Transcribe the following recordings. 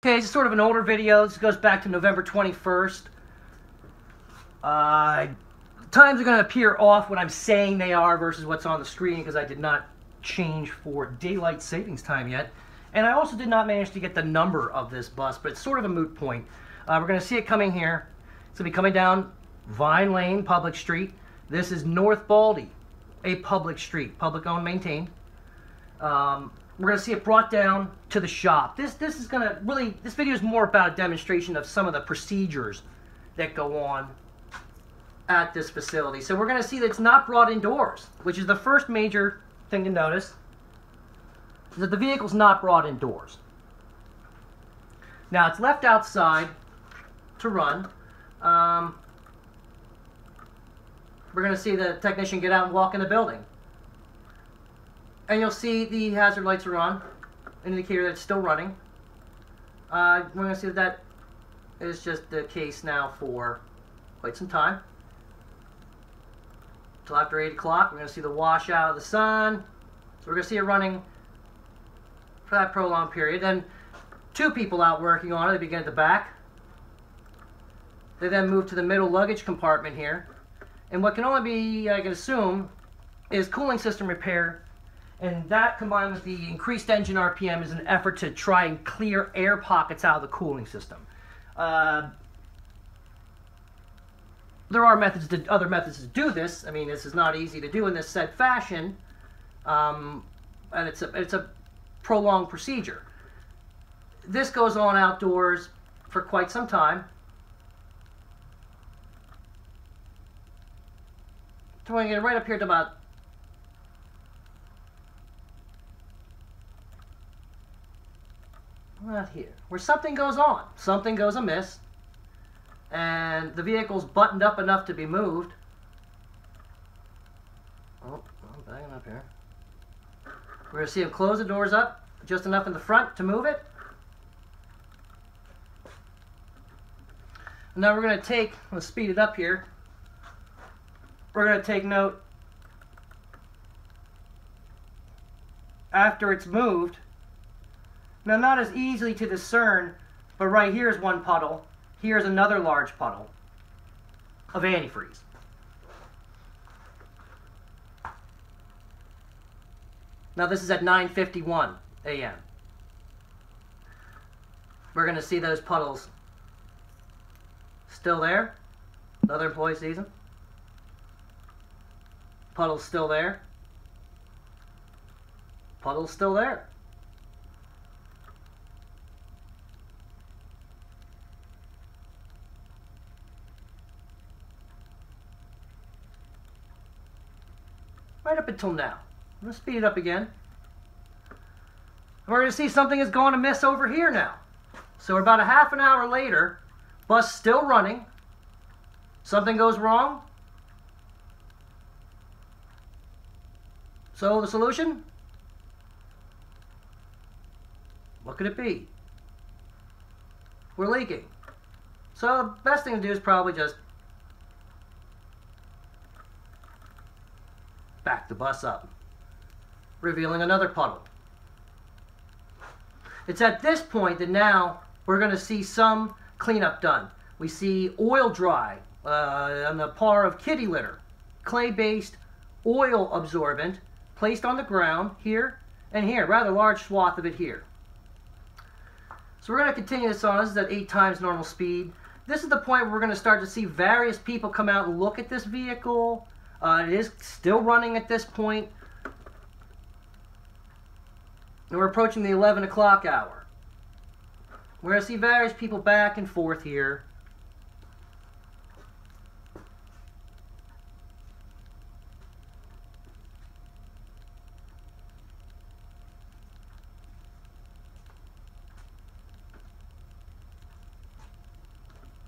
Okay, it's sort of an older video. This goes back to November 21st. Times are going to appear off when I'm saying they are versus what's on the screen because I did not change for daylight savings time yet. And I also did not manage to get the number of this bus, but it's sort of a moot point. We're going to see it coming here. It's going to be coming down Vine Lane, Public Street. This is North Baldy, a public street, public owned, maintained. We're going to see it brought down to the shop. This is going to really, this video is more about a demonstration of some of the procedures that go on at this facility. So we're going to see that it's not brought indoors, which is the first major thing to notice, is that the vehicle's not brought indoors. Now it's left outside to run. We're going to see the technician get out and walk in the building. And you'll see the hazard lights are on, an indicator that it's still running. We're going to see that that is just the case now for quite some time. Until after 8 o'clock, we're going to see the wash out of the sun. So we're going to see it running for that prolonged period. Then two people out working on it. They begin at the back. They then move to the middle luggage compartment here. And what can only be, I can assume, is cooling system repair. And that, combined with the increased engine RPM, is an effort to try and clear air pockets out of the cooling system. There are other methods to do this. I mean, this is not easy to do in this said fashion, and it's a prolonged procedure. This goes on outdoors for quite some time. So we're going to get right up here to about not here, where something goes on, something goes amiss, and the vehicle's buttoned up enough to be moved. Oh, I'm banging up here. We're going to see him close the doors up just enough in the front to move it. And now we're going to take, let's speed it up here. We're going to take note after it's moved. Now, not as easily to discern, but right here is one puddle. Here's another large puddle of antifreeze. Now, this is at 9:51 a.m. We're going to see those puddles still there. Another employee sees them. Puddle's still there. Puddle's still there. Right up until now. Let's speed it up again. We're going to see something is going amiss over here now. So we're about a half an hour later, bus still running. Something goes wrong. So the solution? What could it be? We're leaking. So the best thing to do is probably just back the bus up, revealing another puddle. It's at this point that now we're going to see some cleanup done. We see oil dry on the par of kitty litter, clay-based oil absorbent placed on the ground here and here, rather large swath of it here. So we're going to continue this on. This is at 8 times normal speed. This is the point where we're going to start to see various people come out and look at this vehicle. It is still running at this point. And we're approaching the 11 o'clock hour. We're going to see various people back and forth here.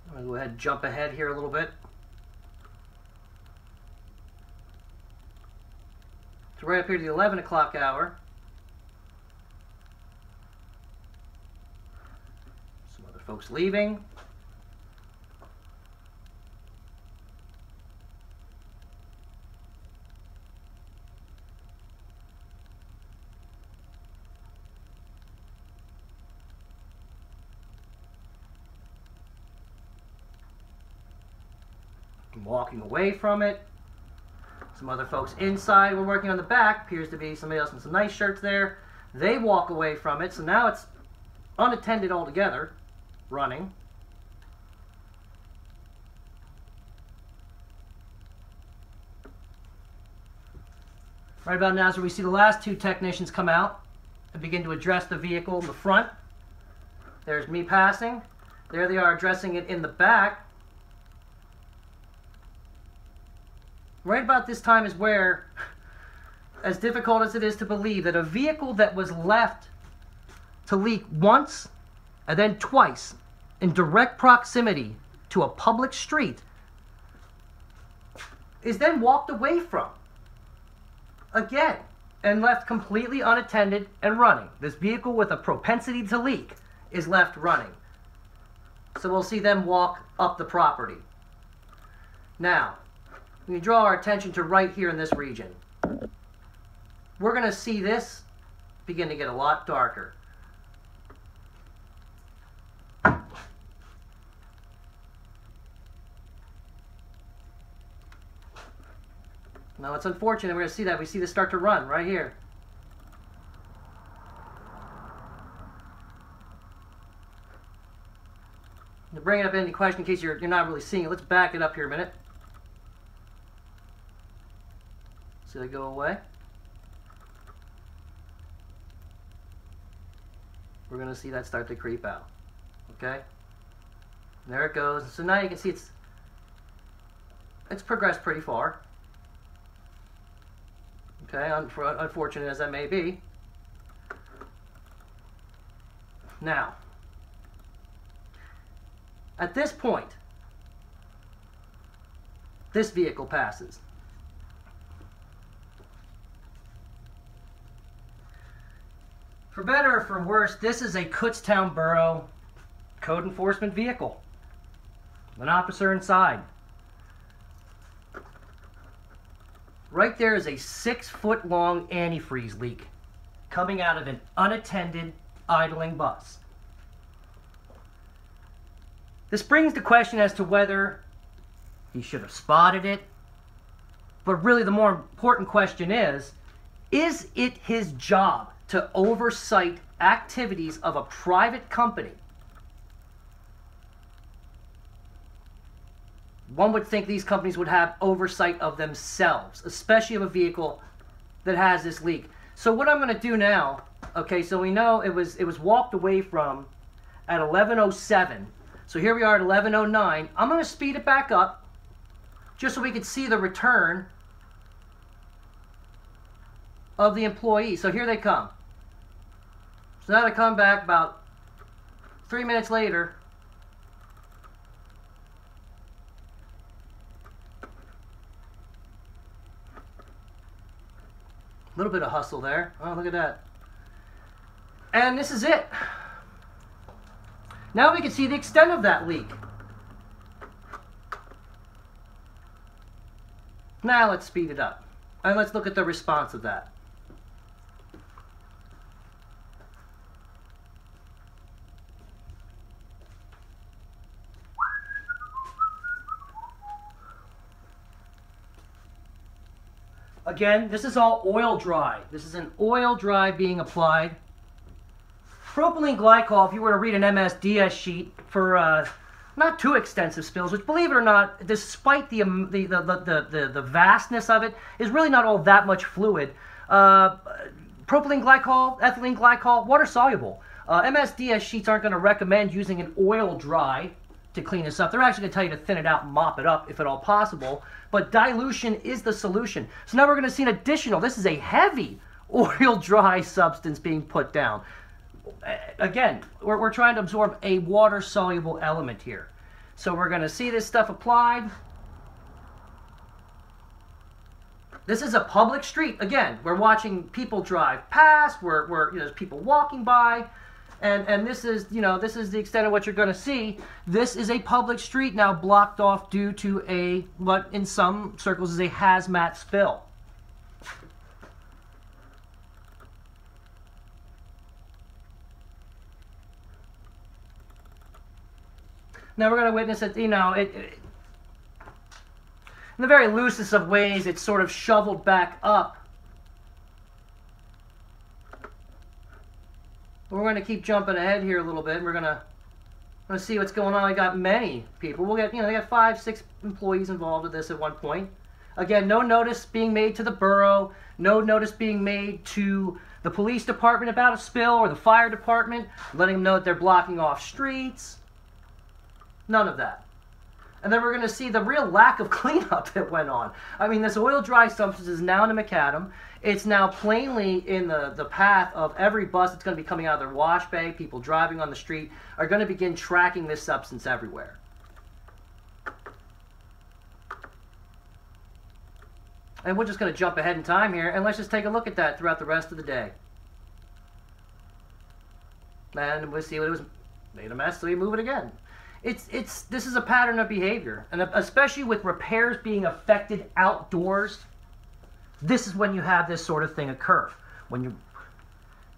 I'm going to go ahead and jump ahead here a little bit. So right up here to the 11 o'clock hour. Some other folks leaving. I'm walking away from it. Some other folks inside were working on the back. Appears to be somebody else in some nice shirts there. They walk away from it. So now it's unattended altogether, running. Right about now is where we see the last two technicians come out and begin to address the vehicle in the front. There's me passing. There they are addressing it in the back. Right about this time is where, as difficult as it is to believe, that a vehicle that was left to leak once and then twice in direct proximity to a public street is then walked away from again and left completely unattended and running. This vehicle with a propensity to leak is left running. So we'll see them walk up the property. Now, we draw our attention to right here in this region. We're going to see this begin to get a lot darker. Now it's unfortunate we're going to see that. We see this start to run right here. To bring it up any question in case you're not really seeing it, let's back it up here a minute. So they go away. We're going to see that start to creep out. Okay? And there it goes. So now you can see it's progressed pretty far. Okay, unfortunate as that may be. Now, at this point, this vehicle passes. For better or for worse, this is a Kutztown Borough code enforcement vehicle. An officer inside. Right there is a 6-foot-long antifreeze leak coming out of an unattended, idling bus. This brings the question as to whether he should have spotted it. But really the more important question is it his job to oversight activities of a private company? One would think these companies would have oversight of themselves, especially of a vehicle that has this leak. So what I'm going to do now, okay, so we know it was walked away from at 11:07. So here we are at 11:09. I'm going to speed it back up just so we can see the return of the employee. So here they come. So now they come back about 3 minutes later. A little bit of hustle there. Oh, look at that. And this is it. Now we can see the extent of that leak. Now let's speed it up. And let's look at the response of that. Again, this is all oil dry. This is an oil dry being applied. Propylene glycol, if you were to read an MSDS sheet for not too extensive spills, which believe it or not, despite the vastness of it, is really not all that much fluid. Propylene glycol, ethylene glycol, water soluble. MSDS sheets aren't going to recommend using an oil dry to clean this up. They're actually going to tell you to thin it out and mop it up if at all possible. But dilution is the solution. So now we're going to see an additional, this is a heavy oil dry substance being put down. Again, we're trying to absorb a water soluble element here. So we're going to see this stuff applied. This is a public street. Again, we're watching people drive past. There's people walking by. And this is, this is the extent of what you're going to see. This is a public street now blocked off due to what in some circles is a hazmat spill. Now we're going to witness it, In the very loosest of ways, it's sort of shoveled back up. We're going to keep jumping ahead here a little bit. We're going to see what's going on. I got many people. We'll get, they got 5, 6 employees involved with this at one point. Again, no notice being made to the borough, no notice being made to the police department about a spill or the fire department, letting them know that they're blocking off streets. None of that. And then we're going to see the real lack of cleanup that went on. I mean, this oil dry substance is now in the macadam. It's now plainly in the path of every bus that's going to be coming out of their wash bay. People driving on the street are going to begin tracking this substance everywhere. And we're just going to jump ahead in time here, and let's just take a look at that throughout the rest of the day. And we'll see what it was. Made a mess, so we move it again. This is a pattern of behavior, and especially with repairs being affected outdoors, this is when you have this sort of thing occur. When you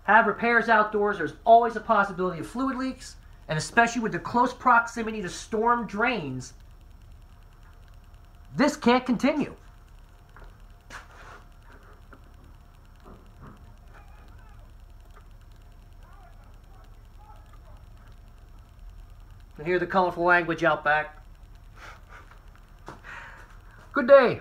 have repairs outdoors, there's always a possibility of fluid leaks, and especially with the close proximity to storm drains, this can't continue. And hear the colorful language out back. Good day.